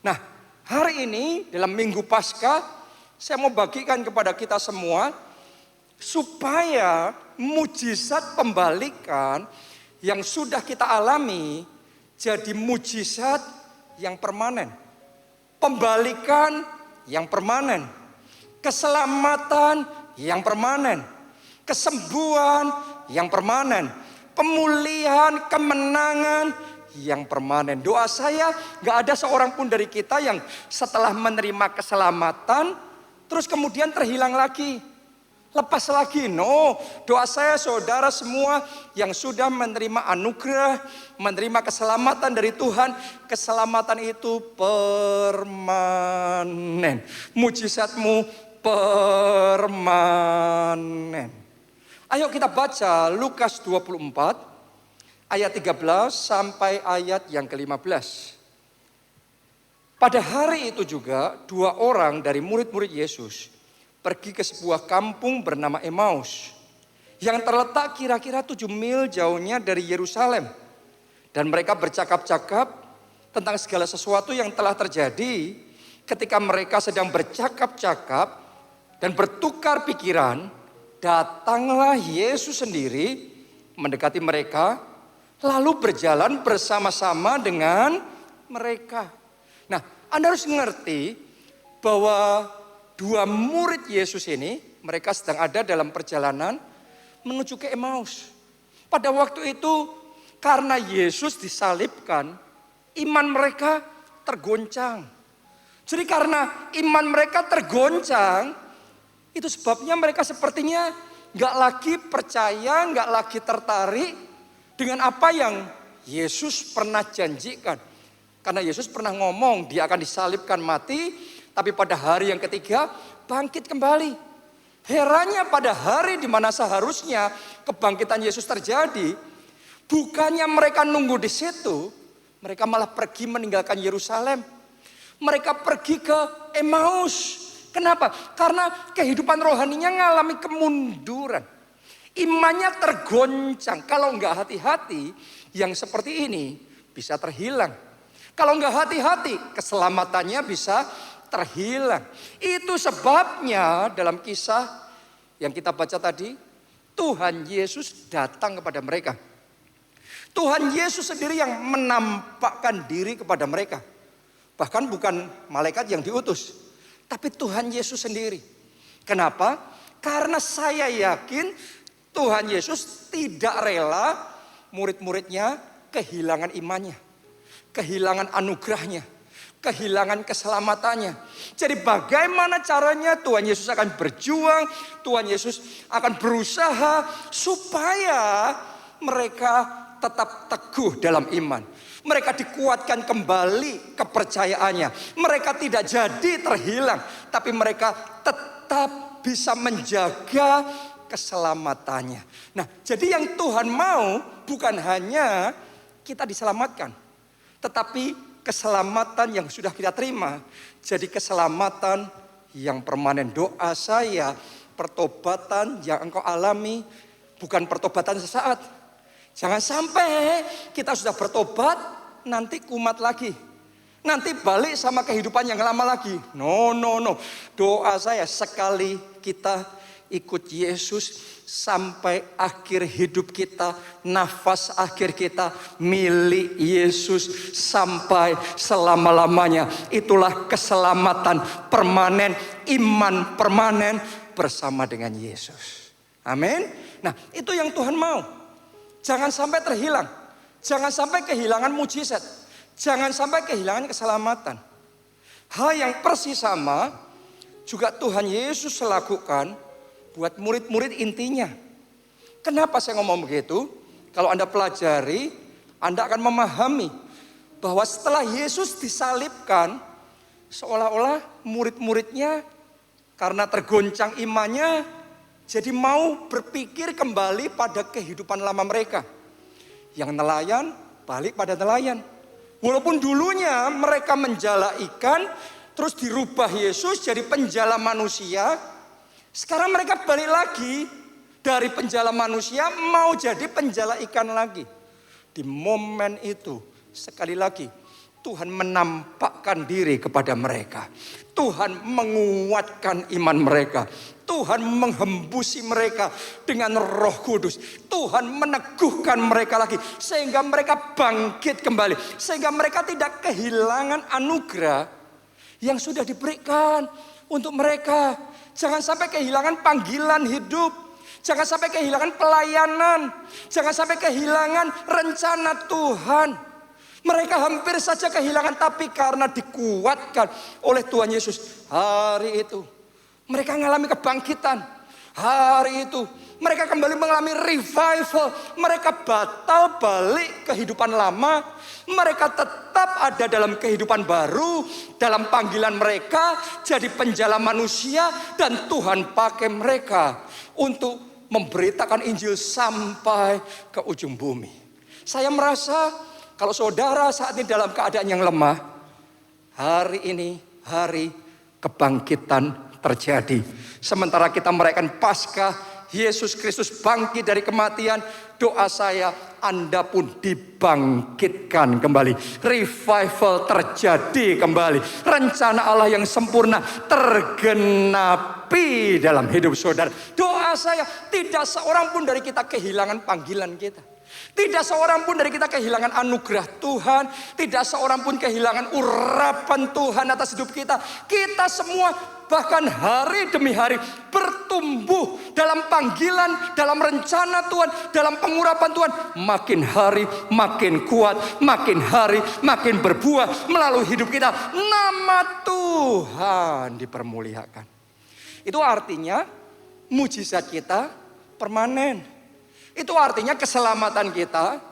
Nah, hari ini dalam Minggu Paskah, saya mau bagikan kepada kita semua supaya mujizat pembalikan yang sudah kita alami jadi mujizat yang permanen. Pembalikan yang permanen, keselamatan yang permanen, kesembuhan yang permanen, pemulihan, kemenangan yang permanen. Doa saya, gak ada seorang pun dari kita yang setelah menerima keselamatan terus kemudian terhilang lagi, lepas lagi. No, doa saya saudara semua yang sudah menerima anugerah, menerima keselamatan dari Tuhan, keselamatan itu permanen. Mujizatmu permanen. Ayo kita baca Lukas 24 ayat 13 sampai ayat yang ke-15. Pada hari itu juga 2 orang dari murid-murid Yesus pergi ke sebuah kampung bernama Emmaus yang terletak kira-kira 7 mil jauhnya dari Yerusalem. Dan mereka bercakap-cakap tentang segala sesuatu yang telah terjadi. Ketika mereka sedang bercakap-cakap dan bertukar pikiran, datanglah Yesus sendiri mendekati mereka, lalu berjalan bersama-sama dengan mereka. Nah, Anda harus mengerti bahwa 2 murid Yesus ini, mereka sedang ada dalam perjalanan menuju ke Emmaus. Pada waktu itu, karena Yesus disalibkan, iman mereka tergoncang. Jadi karena iman mereka tergoncang, itu sebabnya mereka sepertinya gak lagi percaya, gak lagi tertarik dengan apa yang Yesus pernah janjikan. Karena Yesus pernah ngomong dia akan disalibkan mati, tapi pada hari yang ketiga bangkit kembali. Herannya pada hari di mana seharusnya kebangkitan Yesus terjadi, bukannya mereka nunggu di situ, mereka malah pergi meninggalkan Yerusalem. Mereka pergi ke Emmaus. Kenapa? Karena kehidupan rohaninya ngalami kemunduran. Imannya tergoncang. Kalau enggak hati-hati, yang seperti ini bisa terhilang. Kalau enggak hati-hati, keselamatannya bisa terhilang. Itu sebabnya dalam kisah yang kita baca tadi, Tuhan Yesus datang kepada mereka. Tuhan Yesus sendiri yang menampakkan diri kepada mereka. Bahkan bukan malaikat yang diutus, tapi Tuhan Yesus sendiri. Kenapa? Karena saya yakin Tuhan Yesus tidak rela murid-muridnya kehilangan imannya, kehilangan anugerahnya, kehilangan keselamatannya. Jadi bagaimana caranya Tuhan Yesus akan berjuang, Tuhan Yesus akan berusaha supaya mereka tetap teguh dalam iman. Mereka dikuatkan kembali kepercayaannya. Mereka tidak jadi terhilang, tapi mereka tetap bisa menjaga keselamatannya. Nah, jadi yang Tuhan mau bukan hanya kita diselamatkan, tetapi keselamatan yang sudah kita terima jadi keselamatan yang permanen. Doa saya, pertobatan yang engkau alami bukan pertobatan sesaat. Jangan sampai kita sudah bertobat, nanti kumat lagi. Nanti balik sama kehidupan yang lama lagi. No. Doa saya sekali kita ikut Yesus sampai akhir hidup kita, nafas akhir kita milik Yesus sampai selama-lamanya. Itulah keselamatan permanen, iman permanen bersama dengan Yesus. Amin. Nah, itu yang Tuhan mau. Jangan sampai terhilang. Jangan sampai kehilangan mujizat. Jangan sampai kehilangan keselamatan. Hal yang persis sama juga Tuhan Yesus lakukan buat murid-murid intinya. Kenapa saya ngomong begitu? Kalau Anda pelajari, Anda akan memahami bahwa setelah Yesus disalibkan, seolah-olah murid-muridnya karena tergoncang imannya, jadi mau berpikir kembali pada kehidupan lama mereka. Yang nelayan, balik pada nelayan. Walaupun dulunya mereka menjala ikan, terus dirubah Yesus jadi penjala manusia. Sekarang mereka balik lagi dari penjala manusia mau jadi penjala ikan lagi. Di momen itu, sekali lagi, Tuhan menampakkan diri kepada mereka. Tuhan menguatkan iman mereka. Tuhan menghembusi mereka dengan Roh Kudus. Tuhan meneguhkan mereka lagi sehingga mereka bangkit kembali. Sehingga mereka tidak kehilangan anugerah yang sudah diberikan untuk mereka. Jangan sampai kehilangan panggilan hidup. Jangan sampai kehilangan pelayanan. Jangan sampai kehilangan rencana Tuhan. Mereka hampir saja kehilangan, tapi karena dikuatkan oleh Tuhan Yesus. Hari itu mereka mengalami kebangkitan. Hari itu mereka kembali mengalami revival. Mereka batal balik kehidupan lama. Mereka tetap ada dalam kehidupan baru. Dalam panggilan mereka jadi penjala manusia. Dan Tuhan pakai mereka untuk memberitakan Injil sampai ke ujung bumi. Saya merasa kalau saudara saat ini dalam keadaan yang lemah, hari ini hari kebangkitan terjadi. Sementara kita merayakan Paskah, Yesus Kristus bangkit dari kematian, doa saya Anda pun dibangkitkan kembali. Revival terjadi kembali. Rencana Allah yang sempurna tergenapi dalam hidup saudara. Doa saya tidak seorang pun dari kita kehilangan panggilan kita. Tidak seorang pun dari kita kehilangan anugerah Tuhan. Tidak seorang pun kehilangan urapan Tuhan atas hidup kita. Kita semua bahkan hari demi hari bertumbuh dalam panggilan, dalam rencana Tuhan, dalam pengurapan Tuhan. Makin hari makin kuat, makin hari makin berbuah melalui hidup kita. Nama Tuhan dipermuliakan. Itu artinya mujizat kita permanen. Itu artinya keselamatan kita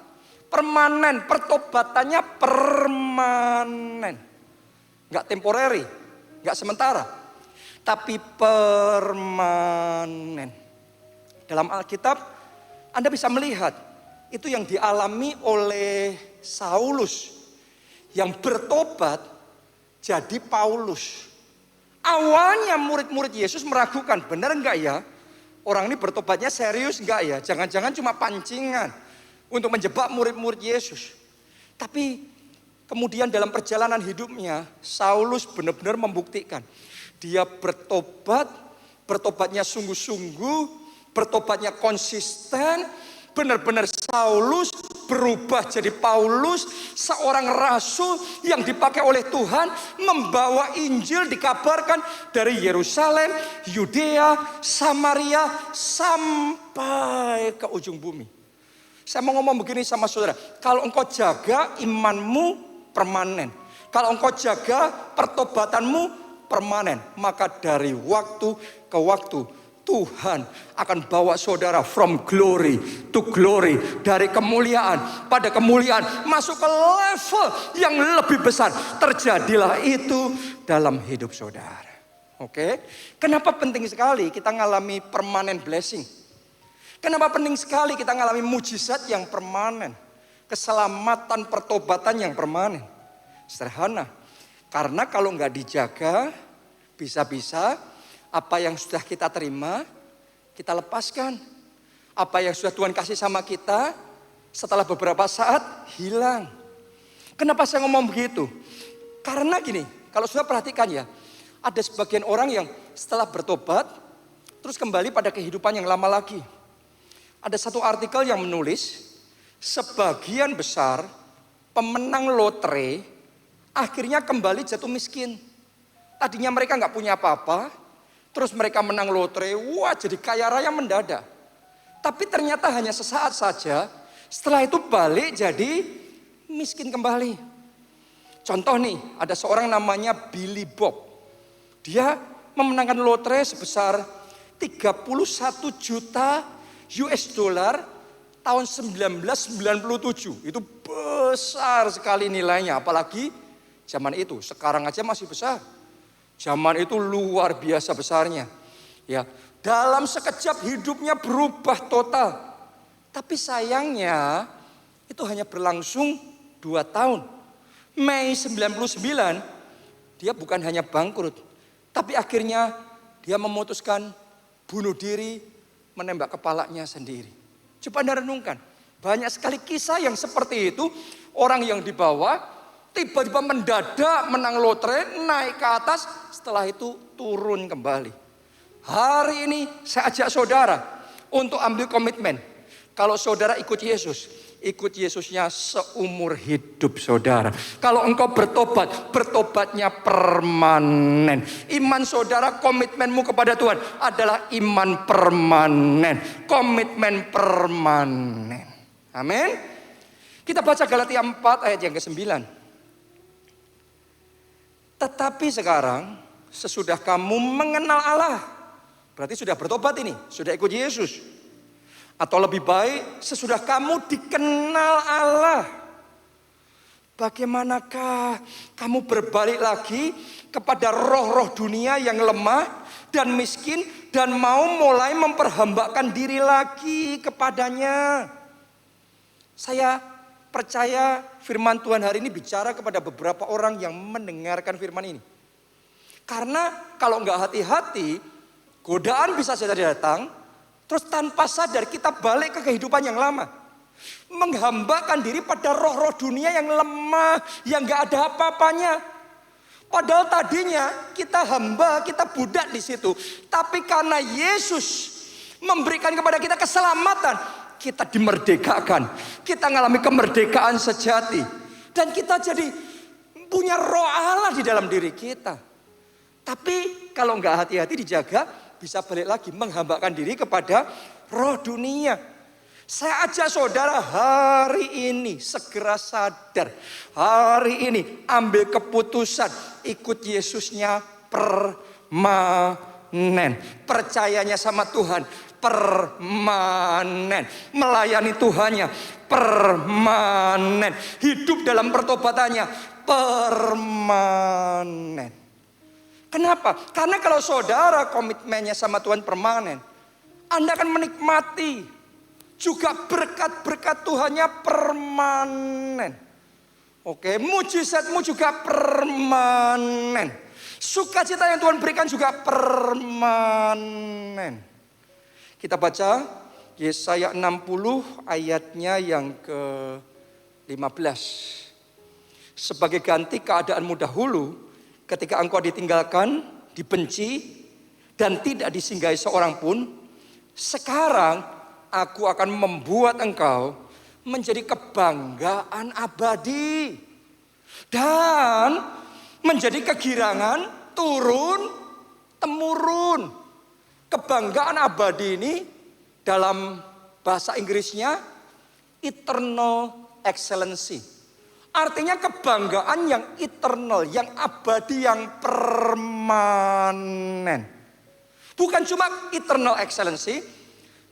permanen, pertobatannya permanen. Enggak temporary, enggak sementara, tapi permanen. Dalam Alkitab Anda bisa melihat itu yang dialami oleh Saulus yang bertobat jadi Paulus. Awalnya murid-murid Yesus meragukan, benar enggak ya? Orang ini bertobatnya serius enggak ya? Jangan-jangan cuma pancingan untuk menjebak murid-murid Yesus. Tapi kemudian dalam perjalanan hidupnya, Saulus benar-benar membuktikan. Dia bertobat, bertobatnya sungguh-sungguh, bertobatnya konsisten. Benar-benar Saulus berubah jadi Paulus, seorang rasul yang dipakai oleh Tuhan, membawa Injil dikabarkan dari Yerusalem, Yudea, Samaria, sampai ke ujung bumi. Saya mau ngomong begini sama saudara, kalau engkau jaga imanmu permanen, kalau engkau jaga pertobatanmu permanen, maka dari waktu ke waktu Tuhan akan bawa saudara from glory to glory. Dari kemuliaan pada kemuliaan masuk ke level yang lebih besar. Terjadilah itu dalam hidup saudara. Oke? Kenapa penting sekali kita ngalami permanent blessing? Kenapa penting sekali kita ngalami mujizat yang permanen? Keselamatan pertobatan yang permanen. Sederhana. Karena kalau nggak dijaga, bisa-bisa apa yang sudah kita terima, kita lepaskan. Apa yang sudah Tuhan kasih sama kita, setelah beberapa saat hilang. Kenapa saya ngomong begitu? Karena gini, kalau sudah perhatikan ya, ada sebagian orang yang setelah bertobat, terus kembali pada kehidupan yang lama lagi. Ada satu artikel yang menulis, sebagian besar pemenang lotre akhirnya kembali jatuh miskin. Tadinya mereka nggak punya apa-apa, terus mereka menang lotre, wah jadi kaya raya mendadak. Tapi ternyata hanya sesaat saja, setelah itu balik jadi miskin kembali. Contoh nih, ada seorang namanya Billy Bob. Dia memenangkan lotre sebesar 31 juta US dollar tahun 1997. Itu besar sekali nilainya, apalagi zaman itu. Sekarang aja masih besar. Zaman itu luar biasa besarnya. Ya, dalam sekejap hidupnya berubah total. Tapi sayangnya itu hanya berlangsung 2 tahun. Mei 99 dia bukan hanya bangkrut, tapi akhirnya dia memutuskan bunuh diri, menembak kepalanya sendiri. Coba Anda renungkan, banyak sekali kisah yang seperti itu. Orang yang dibawa tiba-tiba mendadak menang lotre, naik ke atas, setelah itu turun kembali. Hari ini saya ajak saudara untuk ambil komitmen. Kalau saudara ikut Yesus, ikut Yesusnya seumur hidup saudara. Kalau engkau bertobat, bertobatnya permanen. Iman saudara, komitmenmu kepada Tuhan adalah iman permanen. Komitmen permanen. Amin. Kita baca Galatia 4 ayat yang ke-9. Tetapi sekarang sesudah kamu mengenal Allah, berarti sudah bertobat ini, sudah ikut Yesus. Atau lebih baik sesudah kamu dikenal Allah, bagaimanakah kamu berbalik lagi kepada roh-roh dunia yang lemah dan miskin dan mau mulai memperhambakan diri lagi kepadanya. Saya percaya firman Tuhan hari ini bicara kepada beberapa orang yang mendengarkan firman ini. Karena kalau nggak hati-hati, godaan bisa saja datang, terus tanpa sadar kita balik ke kehidupan yang lama. Menghambakan diri pada roh-roh dunia yang lemah, yang nggak ada apa-apanya. Padahal tadinya kita hamba, kita budak di situ. Tapi karena Yesus memberikan kepada kita keselamatan, kita dimerdekakan. Kita mengalami kemerdekaan sejati. Dan kita jadi punya roh Allah di dalam diri kita. Tapi kalau nggak hati-hati dijaga, bisa balik lagi menghambakan diri kepada roh dunia. Saya ajak saudara hari ini segera sadar. Hari ini ambil keputusan ikut Yesusnya permanen. Percayanya sama Tuhan permanen. Melayani Tuhannya permanen. Hidup dalam pertobatannya permanen. Kenapa? Karena kalau saudara komitmennya sama Tuhan permanen, Anda akan menikmati juga berkat-berkat Tuhannya permanen. Oke, mujizatmu juga permanen. Sukacita yang Tuhan berikan juga permanen. Kita baca Yesaya 60 ayatnya yang ke-15. Sebagai ganti keadaanmu dahulu, ketika engkau ditinggalkan, dibenci, dan tidak disinggahi seorang pun, sekarang aku akan membuat engkau menjadi kebanggaan abadi. Dan menjadi kegirangan turun-temurun. Kebanggaan abadi ini dalam bahasa Inggrisnya eternal excellency. Artinya kebanggaan yang eternal, yang abadi, yang permanen. Bukan cuma eternal excellency,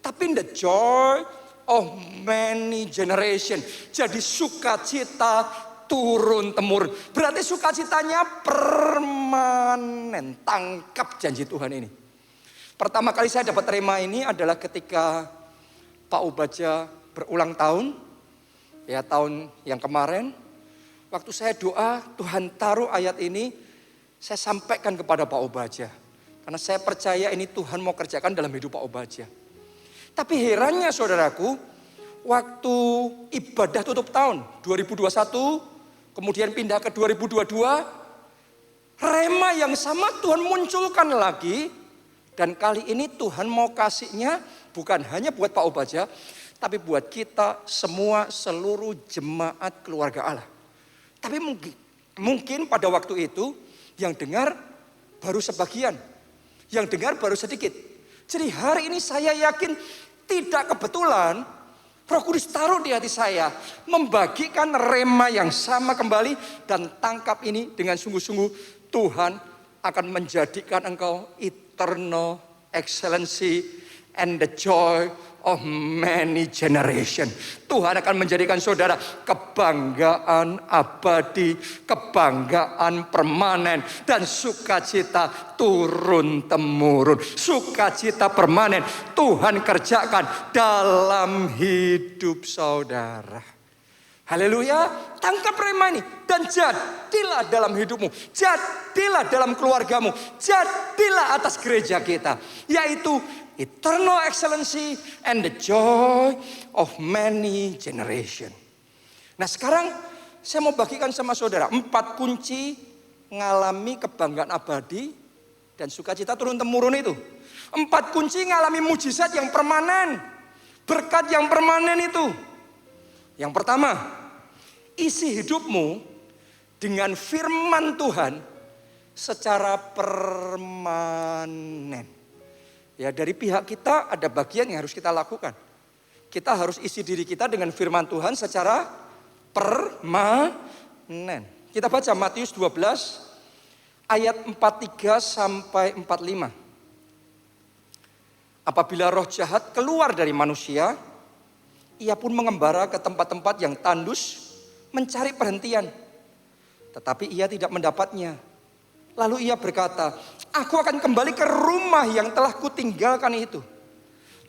tapi the joy of many generation. Jadi sukacita turun-temurun. Berarti sukacitanya permanen. Tangkap janji Tuhan ini. Pertama kali saya dapat terima ini adalah ketika Pak Ubaja berulang tahun. Ya, tahun yang kemarin. Waktu saya doa, Tuhan taruh ayat ini, saya sampaikan kepada Pak Ubaja. Karena saya percaya ini Tuhan mau kerjakan dalam hidup Pak Ubaja. Tapi herannya saudaraku, waktu ibadah tutup tahun 2021, kemudian pindah ke 2022, rema yang sama Tuhan munculkan lagi. Dan kali ini Tuhan mau kasihnya bukan hanya buat Pak Ubaja, tapi buat kita semua, seluruh jemaat keluarga Allah. Tapi mungkin pada waktu itu yang dengar baru sebagian, yang dengar baru sedikit. Jadi hari ini saya yakin tidak kebetulan Roh Kudus taruh di hati saya membagikan rema yang sama kembali, dan tangkap ini dengan sungguh-sungguh. Tuhan akan menjadikan engkau eternal excellency and the joy of many generation. Tuhan akan menjadikan saudara kebanggaan abadi, kebanggaan permanen, dan sukacita turun-temurun. Sukacita permanen Tuhan kerjakan dalam hidup saudara. Haleluya, tangkap rema ini dan jadilah dalam hidupmu, jadilah dalam keluargamu, jadilah atas gereja kita, yaitu eternal excellency and the joy of many generation. Nah sekarang Saya mau bagikan sama saudara 4 kunci ngalami kebanggaan abadi dan sukacita turun-temurun itu. 4 kunci ngalami mujizat yang permanen, berkat yang permanen itu. Yang pertama, isi hidupmu dengan firman Tuhan secara permanen. Ya, dari pihak kita ada bagian yang harus kita lakukan. Kita harus isi diri kita dengan firman Tuhan secara permanen. Kita baca Matius 12 ayat 43 sampai 45. Apabila roh jahat keluar dari manusia, ia pun mengembara ke tempat-tempat yang tandus mencari perhentian. Tetapi ia tidak mendapatnya. Lalu ia berkata, aku akan kembali ke rumah yang telah kutinggalkan itu.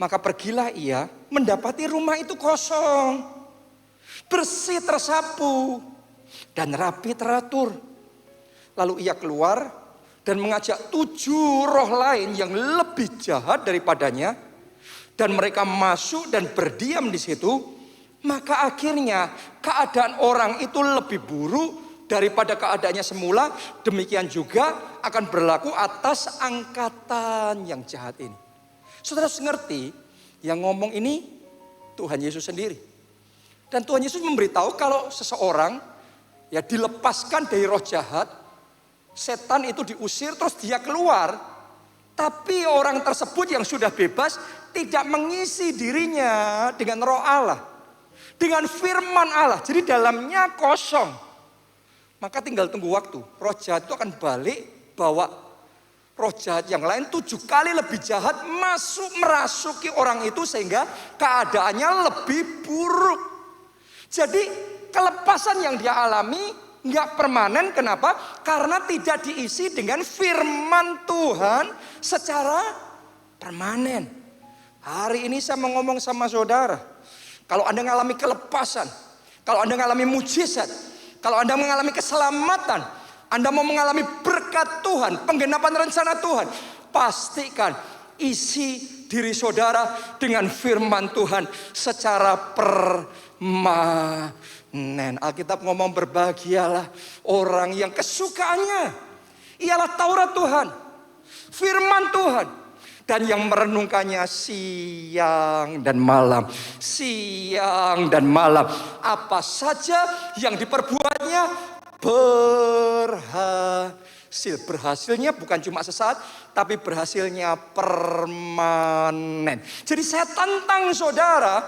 Maka pergilah ia, mendapati rumah itu kosong, bersih tersapu, dan rapi teratur. Lalu ia keluar dan mengajak 7 roh lain yang lebih jahat daripadanya. Dan mereka masuk dan berdiam di situ. Maka akhirnya keadaan orang itu lebih buruk daripada keadaannya semula. Demikian juga akan berlaku atas angkatan yang jahat ini. Saudara harus ngerti, yang ngomong ini Tuhan Yesus sendiri. Dan Tuhan Yesus memberitahu kalau seseorang ya dilepaskan dari roh jahat, setan itu diusir terus dia keluar. Tapi orang tersebut yang sudah bebas tidak mengisi dirinya dengan roh Allah, dengan firman Allah. Jadi dalamnya kosong. Maka tinggal tunggu waktu. Roh jahat itu akan balik bawa roh jahat yang lain 7 kali lebih jahat merasuki orang itu sehingga keadaannya lebih buruk. Jadi kelepasan yang dia alami nggak permanen. Kenapa? Karena tidak diisi dengan firman Tuhan secara permanen. Hari ini saya mau ngomong sama saudara. Kalau Anda mengalami kelepasan, kalau Anda mengalami mujizat, kalau Anda mengalami keselamatan, Anda mau mengalami berkat Tuhan, penggenapan rencana Tuhan, pastikan isi diri saudara dengan firman Tuhan secara permanen. Alkitab ngomong berbahagialah orang yang kesukaannya ialah Taurat Tuhan, firman Tuhan, dan yang merenungkannya siang dan malam. Siang dan malam. Apa saja yang diperbuatnya berhasil. Berhasilnya bukan cuma sesaat, tapi berhasilnya permanen. Jadi saya tantang saudara,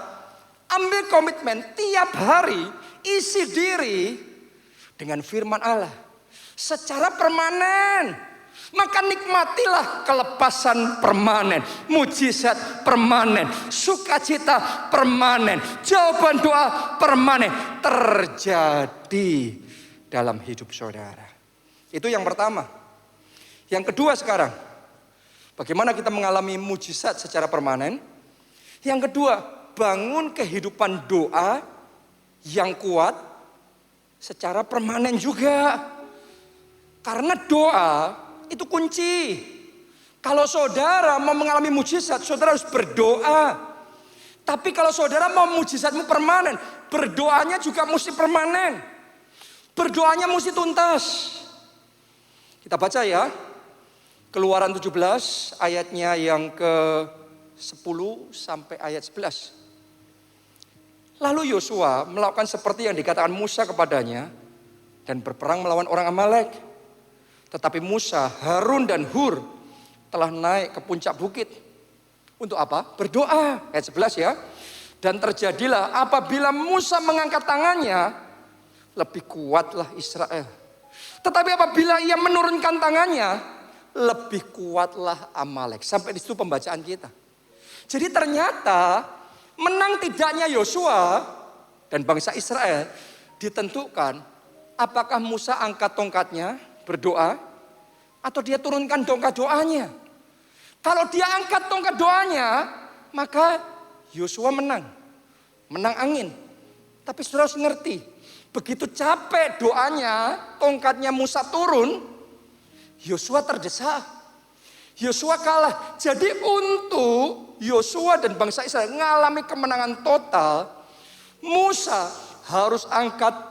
ambil komitmen tiap hari, isi diri dengan firman Allah secara permanen. Maka nikmatilah kelepasan permanen, mujizat permanen, sukacita permanen, jawaban doa permanen terjadi dalam hidup saudara. Itu yang pertama. Yang kedua sekarang, bagaimana kita mengalami mujizat secara permanen? Yang kedua, bangun kehidupan doa yang kuat secara permanen juga. Karena doa itu kunci. Kalau saudara mau mengalami mujizat, saudara harus berdoa. Tapi kalau saudara mau mujizatmu permanen, berdoanya juga mesti permanen. Berdoanya mesti tuntas. Kita baca ya, Keluaran 17 ayatnya yang ke-10 sampai ayat 11. Lalu Yosua melakukan seperti yang dikatakan Musa kepadanya dan berperang melawan orang Amalek. Tetapi Musa, Harun dan Hur telah naik ke puncak bukit. Untuk apa? Berdoa. Ayat 11 ya. Dan terjadilah apabila Musa mengangkat tangannya, lebih kuatlah Israel. Tetapi apabila ia menurunkan tangannya, lebih kuatlah Amalek. Sampai di situ pembacaan kita. Jadi ternyata menang tidaknya Yosua dan bangsa Israel ditentukan apakah Musa angkat tongkatnya berdoa, atau dia turunkan tongkat doanya. Kalau dia angkat tongkat doanya, maka Yosua menang angin. Tapi saudara harus ngerti, begitu capek doanya, tongkatnya Musa turun, Yosua terdesak, Yosua kalah. Jadi untuk Yosua dan bangsa Israel mengalami kemenangan total, Musa harus angkat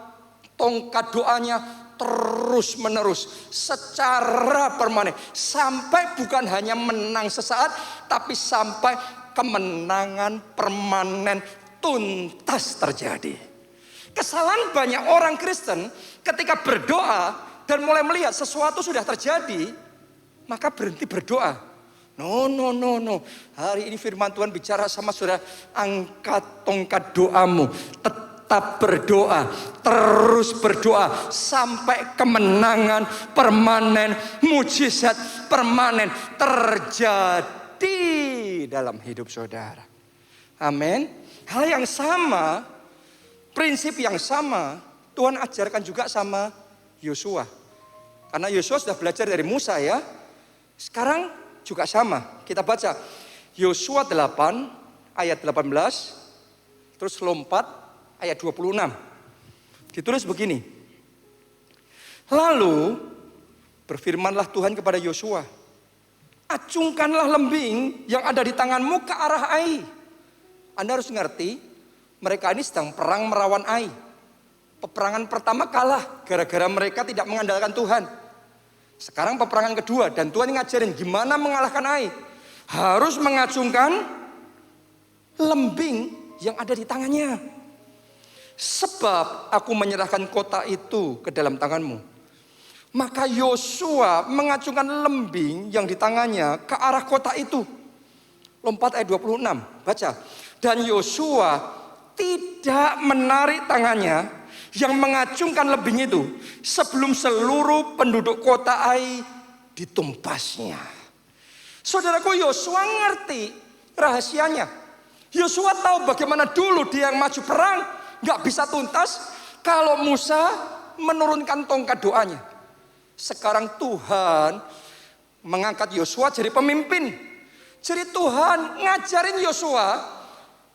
tongkat doanya terus menerus secara permanen. Sampai bukan hanya menang sesaat, tapi sampai kemenangan permanen tuntas terjadi. Kesalahan banyak orang Kristen ketika berdoa dan mulai melihat sesuatu sudah terjadi, maka berhenti berdoa. No. Hari ini firman Tuhan bicara sama saudara, angkat tongkat doamu, tetap berdoa, terus berdoa sampai kemenangan permanen, mujizat permanen terjadi dalam hidup saudara. Amin. Hal yang sama, prinsip yang sama Tuhan ajarkan juga sama Yosua. Karena Yosua sudah belajar dari Musa ya. Sekarang juga sama. Kita baca Yosua 8 ayat 18 terus lompat ayat 26. Ditulis begini. Lalu berfirmanlah Tuhan kepada Yosua, acungkanlah lembing yang ada di tanganmu ke arah Ai. Anda harus ngerti, mereka ini sedang perang melawan Ai. Peperangan pertama kalah gara-gara mereka tidak mengandalkan Tuhan. Sekarang peperangan kedua dan Tuhan ngajarin gimana mengalahkan Ai. Harus mengacungkan lembing yang ada di tangannya. Sebab aku menyerahkan kota itu ke dalam tanganmu. Maka Yosua mengacungkan lembing yang di tangannya ke arah kota itu. Lompat ayat 26, baca. Dan Yosua tidak menarik tangannya yang mengacungkan lembing itu sebelum seluruh penduduk kota Ai ditumpasnya. Saudaraku, Yosua ngerti rahasianya. Yosua tahu bagaimana dulu dia yang maju perang gak bisa tuntas kalau Musa menurunkan tongkat doanya. Sekarang Tuhan mengangkat Yosua jadi pemimpin. Jadi Tuhan ngajarin Yosua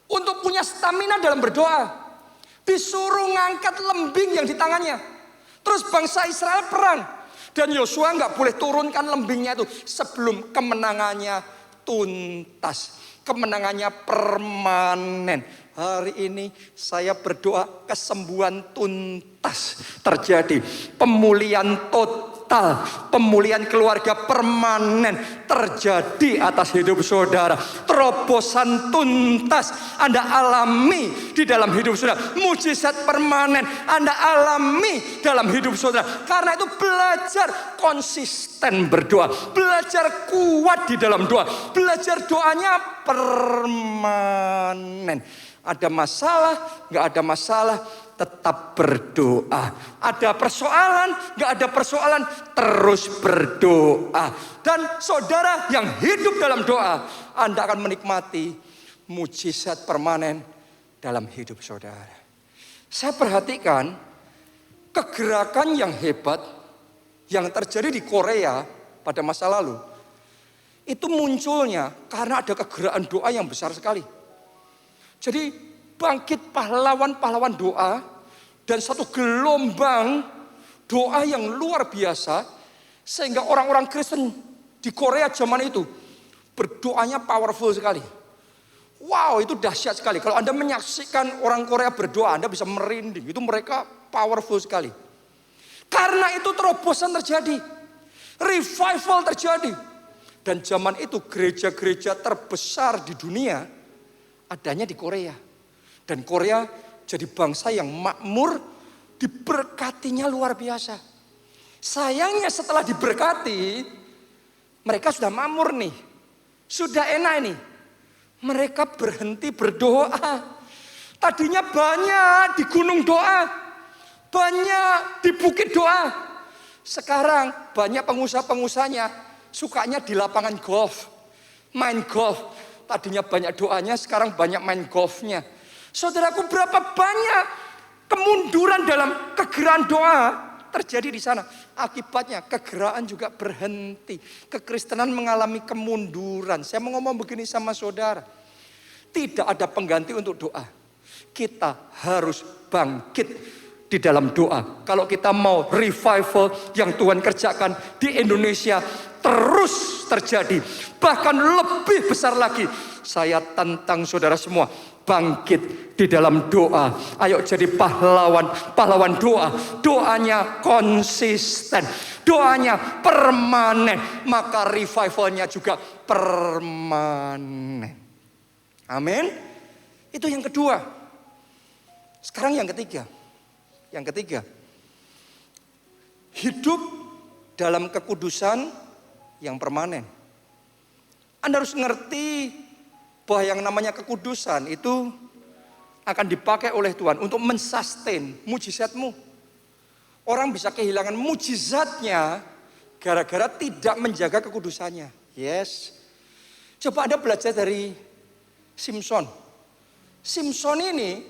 untuk punya stamina dalam berdoa. Disuruh ngangkat lembing yang di tangannya. Terus bangsa Israel perang. Dan Yosua gak boleh turunkan lembingnya itu sebelum kemenangannya tuntas. Kemenangannya permanen. Hari ini saya berdoa kesembuhan tuntas terjadi. Pemulihan total. Pemulihan keluarga permanen terjadi atas hidup saudara. Terobosan tuntas Anda alami di dalam hidup saudara. Mujizat permanen Anda alami dalam hidup saudara. Karena itu belajar konsisten berdoa. Belajar kuat di dalam doa. Belajar doanya permanen. Ada masalah, gak ada masalah, tetap berdoa. Ada persoalan, gak ada persoalan, terus berdoa. Dan saudara yang hidup dalam doa, Anda akan menikmati mujizat permanen dalam hidup saudara. Saya perhatikan kegerakan yang hebat yang terjadi di Korea pada masa lalu. Itu munculnya karena ada kegerakan doa yang besar sekali. Jadi bangkit pahlawan-pahlawan doa dan satu gelombang doa yang luar biasa sehingga orang-orang Kristen di Korea zaman itu berdoanya powerful sekali. Wow, itu dahsyat sekali. Kalau Anda menyaksikan orang Korea berdoa, Anda bisa merinding. Itu mereka powerful sekali. Karena itu terobosan terjadi. Revival terjadi. Dan zaman itu gereja-gereja terbesar di dunia adanya di Korea. Dan Korea jadi bangsa yang makmur, diberkatinya luar biasa. Sayangnya setelah diberkati, mereka sudah makmur nih. Sudah enak ini. Mereka berhenti berdoa. Tadinya banyak di gunung doa. Banyak di bukit doa. Sekarang banyak pengusaha-pengusahanya sukanya di lapangan golf. Main golf. Tadinya banyak doanya, sekarang banyak main golfnya. Saudaraku, berapa banyak kemunduran dalam kegerakan doa terjadi di sana. Akibatnya kegerakan juga berhenti. Kekristenan mengalami kemunduran. Saya mau ngomong begini sama saudara. Tidak ada pengganti untuk doa. Kita harus bangkit di dalam doa. Kalau kita mau revival yang Tuhan kerjakan di Indonesia terus terjadi. Bahkan lebih besar lagi. Saya tantang saudara semua. bangkit di dalam doa. Ayo jadi pahlawan doa. Doanya konsisten, doanya permanen, maka revivalnya juga permanen. Amin. Itu yang kedua. Sekarang yang ketiga. Hidup dalam kekudusan yang permanen. Anda harus ngerti bahwa yang namanya kekudusan itu akan dipakai oleh Tuhan untuk mensustain mujizatmu. Orang bisa kehilangan mujizatnya gara-gara tidak menjaga kekudusannya. Yes. Coba Anda belajar dari Simpson. Simpson ini,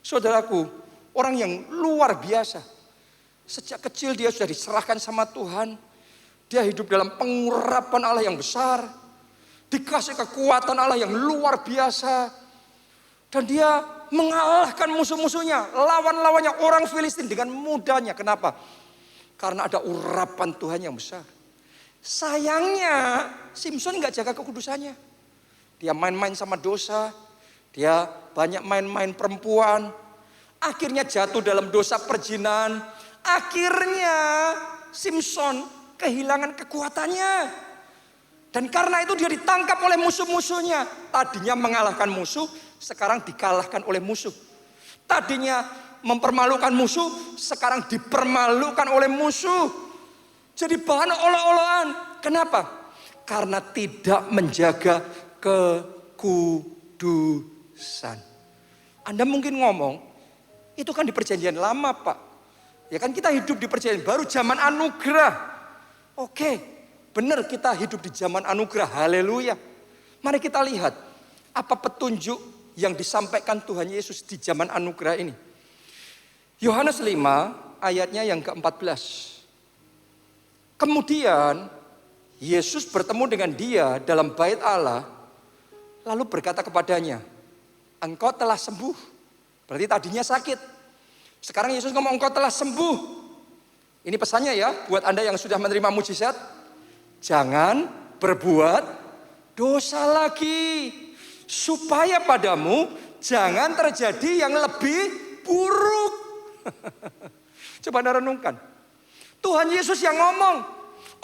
saudaraku, orang yang luar biasa. Sejak kecil dia sudah diserahkan sama Tuhan. Dia hidup dalam pengurapan Allah yang besar. Dikasih kekuatan Allah yang luar biasa. Dan dia mengalahkan musuh-musuhnya, lawan-lawannya orang Filistin dengan mudahnya. Kenapa? Karena ada urapan Tuhan yang besar. Sayangnya Simpson gak jaga kekudusannya. Dia main-main sama dosa. Dia banyak main-main perempuan. Akhirnya jatuh dalam dosa perzinahan. Akhirnya Simpson kehilangan kekuatannya. Dan karena itu dia ditangkap oleh musuh-musuhnya. Tadinya mengalahkan musuh, sekarang dikalahkan oleh musuh. Tadinya mempermalukan musuh, sekarang dipermalukan oleh musuh. Jadi bahan olok-olokan. Kenapa? Karena tidak menjaga kekudusan. Anda mungkin ngomong, itu kan di perjanjian lama, Pak. Ya kan kita hidup di perjanjian baru, zaman anugerah. Oke, benar kita hidup di zaman anugerah. Haleluya. Mari kita lihat apa petunjuk yang disampaikan Tuhan Yesus di zaman anugerah ini. Yohanes 5 ayatnya yang ke-14. Kemudian Yesus bertemu dengan dia dalam bait Allah, lalu berkata kepadanya, engkau telah sembuh. Berarti tadinya sakit. Sekarang Yesus ngomong engkau telah sembuh. Ini pesannya ya buat Anda yang sudah menerima mujizat. Jangan berbuat dosa lagi. Supaya padamu jangan terjadi yang lebih buruk. Coba Anda renungkan. Tuhan Yesus yang ngomong.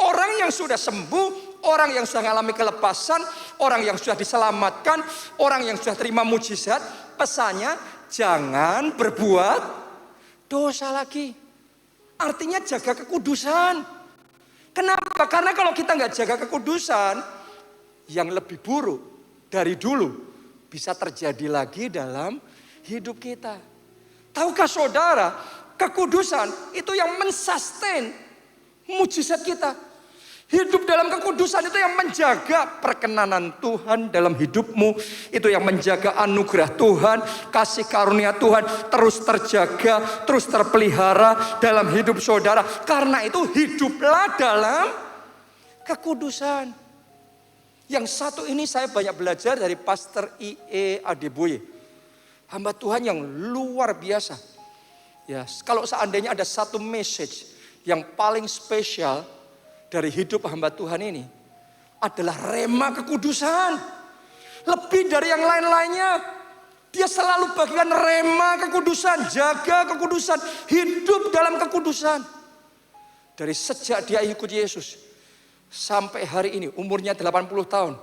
Orang yang sudah sembuh, orang yang sudah mengalami kelepasan, orang yang sudah diselamatkan, orang yang sudah terima mujizat. Pesannya jangan berbuat dosa lagi. Artinya jaga kekudusan. Kenapa? Karena kalau kita nggak jaga kekudusan, yang lebih buruk dari dulu bisa terjadi lagi dalam hidup kita. Tahukah saudara, kekudusan itu yang mensustain mujizat kita. Hidup dalam kekudusan itu yang menjaga perkenanan Tuhan dalam hidupmu. Itu yang menjaga anugerah Tuhan, kasih karunia Tuhan terus terjaga, terus terpelihara dalam hidup saudara. Karena itu hiduplah dalam kekudusan. Yang satu ini saya banyak belajar dari Pastor I.E. Adeboye. Hamba Tuhan yang luar biasa. Ya, kalau seandainya ada satu message yang paling spesial dari hidup hamba Tuhan ini adalah rema kekudusan. Lebih dari yang lain-lainnya. Dia selalu bagikan rema kekudusan, jaga kekudusan, hidup dalam kekudusan. Dari sejak dia ikut Yesus sampai hari ini umurnya 80 tahun,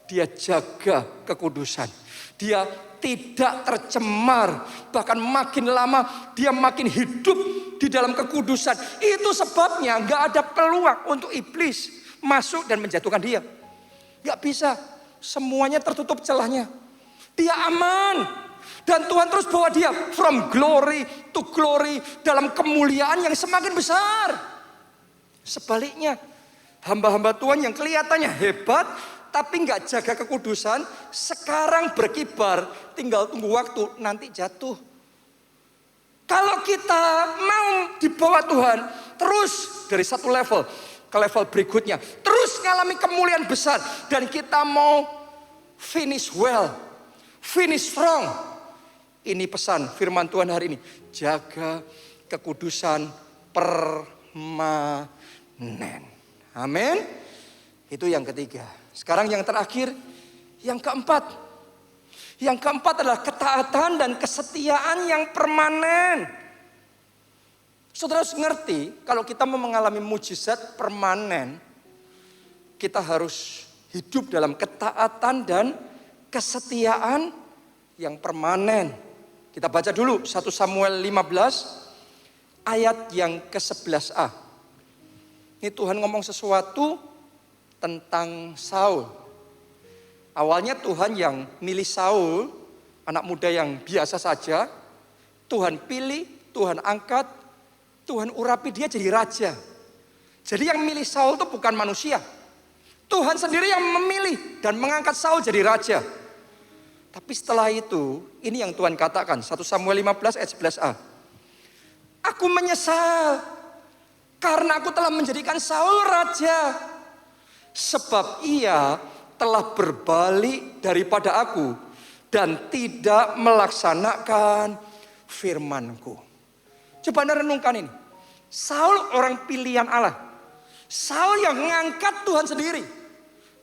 dia jaga kekudusan. Dia tidak tercemar, bahkan makin lama dia makin hidup di dalam kekudusan. Itu sebabnya gak ada peluang untuk iblis masuk dan menjatuhkan dia. Gak bisa, semuanya tertutup celahnya. Dia aman. Dan Tuhan terus bawa dia from glory to glory dalam kemuliaan yang semakin besar. Sebaliknya, hamba-hamba Tuhan yang kelihatannya hebat tapi nggak jaga kekudusan, sekarang berkibar, tinggal tunggu waktu, nanti jatuh. Kalau kita mau dibawa Tuhan, terus dari satu level ke level berikutnya, terus ngalami kemuliaan besar, dan kita mau finish well, finish strong. Ini pesan firman Tuhan hari ini, jaga kekudusan permanen. Amin. Itu yang ketiga. Sekarang yang terakhir, yang keempat. Yang keempat adalah ketaatan dan kesetiaan yang permanen. Saudara harus ngerti, kalau kita mau mengalami mujizat permanen, kita harus hidup dalam ketaatan dan kesetiaan yang permanen. Kita baca dulu 1 Samuel 15 ayat yang ke-11a. Ini Tuhan ngomong sesuatu tentang Saul. Awalnya Tuhan yang milih Saul, anak muda yang biasa saja. Tuhan pilih, Tuhan angkat, Tuhan urapi dia jadi raja. Jadi yang milih Saul itu bukan manusia. Tuhan sendiri yang memilih dan mengangkat Saul jadi raja. Tapi setelah itu, ini yang Tuhan katakan, 1 Samuel 15 ayat 11a. Aku menyesal karena aku telah menjadikan Saul raja. Sebab ia telah berbalik daripada aku dan tidak melaksanakan firman-Ku. Coba Anda renungkan ini. Saul orang pilihan Allah. Saul yang ngangkat Tuhan sendiri.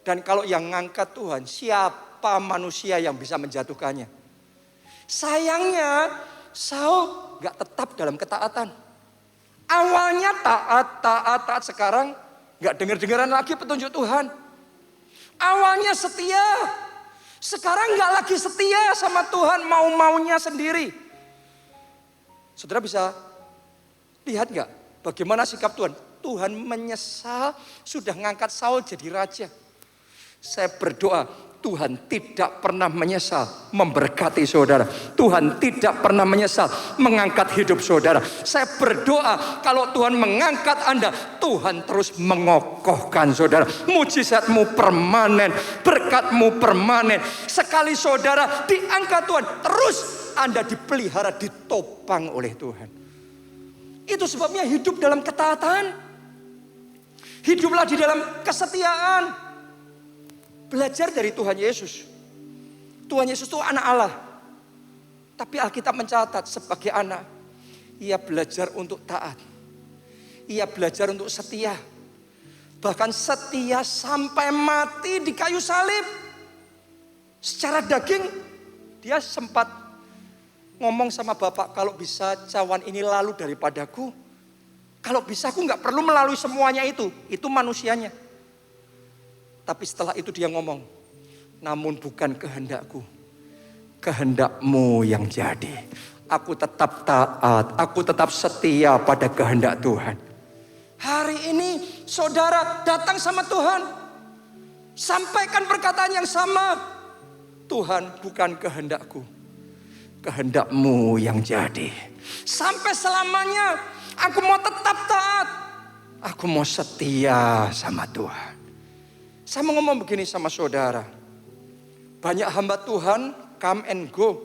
Dan kalau yang ngangkat Tuhan, siapa manusia yang bisa menjatuhkannya? Sayangnya Saul gak tetap dalam ketaatan. Awalnya taat, sekarang gak dengar-dengaran lagi petunjuk Tuhan. Awalnya setia, sekarang gak lagi setia sama Tuhan, mau-maunya sendiri. Saudara bisa lihat gak bagaimana sikap Tuhan? Tuhan menyesal sudah ngangkat Saul jadi raja. Saya berdoa Tuhan tidak pernah menyesal memberkati saudara. Tuhan tidak pernah menyesal mengangkat hidup saudara. Saya berdoa kalau Tuhan mengangkat Anda, Tuhan terus mengokohkan saudara. Mujizatmu permanen, berkatmu permanen. Sekali saudara diangkat Tuhan, terus Anda dipelihara, ditopang oleh Tuhan. Itu sebabnya hidup dalam ketaatan. Hiduplah di dalam kesetiaan. Belajar dari Tuhan Yesus. Tuhan Yesus itu anak Allah. Tapi Alkitab mencatat sebagai anak, ia belajar untuk taat. Ia belajar untuk setia. Bahkan setia sampai mati di kayu salib. Secara daging, dia sempat ngomong sama Bapak, kalau bisa cawan ini lalu daripadaku. Kalau bisa aku gak perlu melalui semuanya itu manusianya. Tapi setelah itu dia ngomong, namun bukan kehendakku, kehendakmu yang jadi. Aku tetap taat, aku tetap setia pada kehendak Tuhan. Hari ini saudara datang sama Tuhan, sampaikan perkataan yang sama. Tuhan, bukan kehendakku, kehendakmu yang jadi. Sampai selamanya aku mau tetap taat, aku mau setia sama Tuhan. Saya mau ngomong begini sama saudara. Banyak hamba Tuhan come and go,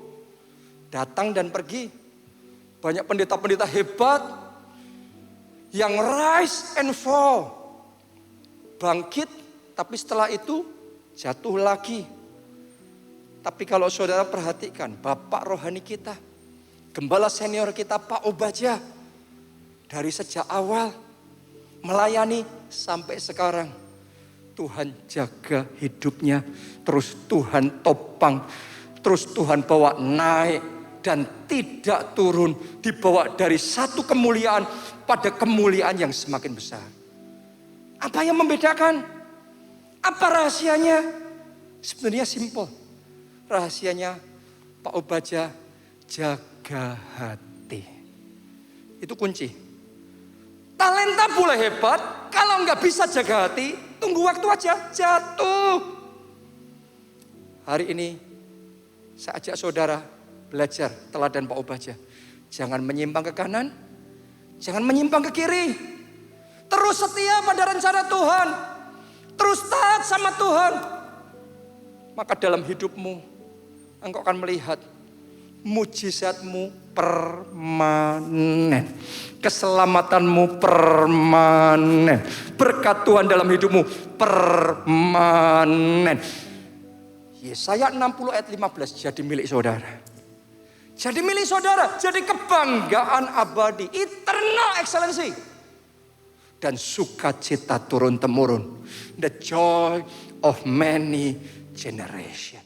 datang dan pergi. Banyak pendeta-pendeta hebat yang rise and fall, bangkit tapi setelah itu jatuh lagi. Tapi kalau saudara perhatikan, Bapak rohani kita, gembala senior kita Pak Obaja, dari sejak awal melayani sampai sekarang, Tuhan jaga hidupnya, terus Tuhan topang, terus Tuhan bawa naik dan tidak turun, dibawa dari satu kemuliaan pada kemuliaan yang semakin besar. Apa yang membedakan? Apa rahasianya? Sebenarnya simpel. Rahasianya Pak Obaja jaga hati. Itu kunci. Talenta boleh hebat, kalau nggak bisa jaga hati, tunggu waktu aja, jatuh. Hari ini saya ajak saudara belajar teladan Pak Obaja. Jangan menyimpang ke kanan, jangan menyimpang ke kiri. Terus setia pada rencana Tuhan, terus taat sama Tuhan. Maka dalam hidupmu, engkau akan melihat mujizatmu permanen. Keselamatanmu permanen. Berkat Tuhan dalam hidupmu permanen. Yesaya 60 ayat 15 jadi milik saudara. Jadi milik saudara, jadi kebanggaan abadi, eternal excellency. Dan sukacita turun-temurun. The joy of many generations.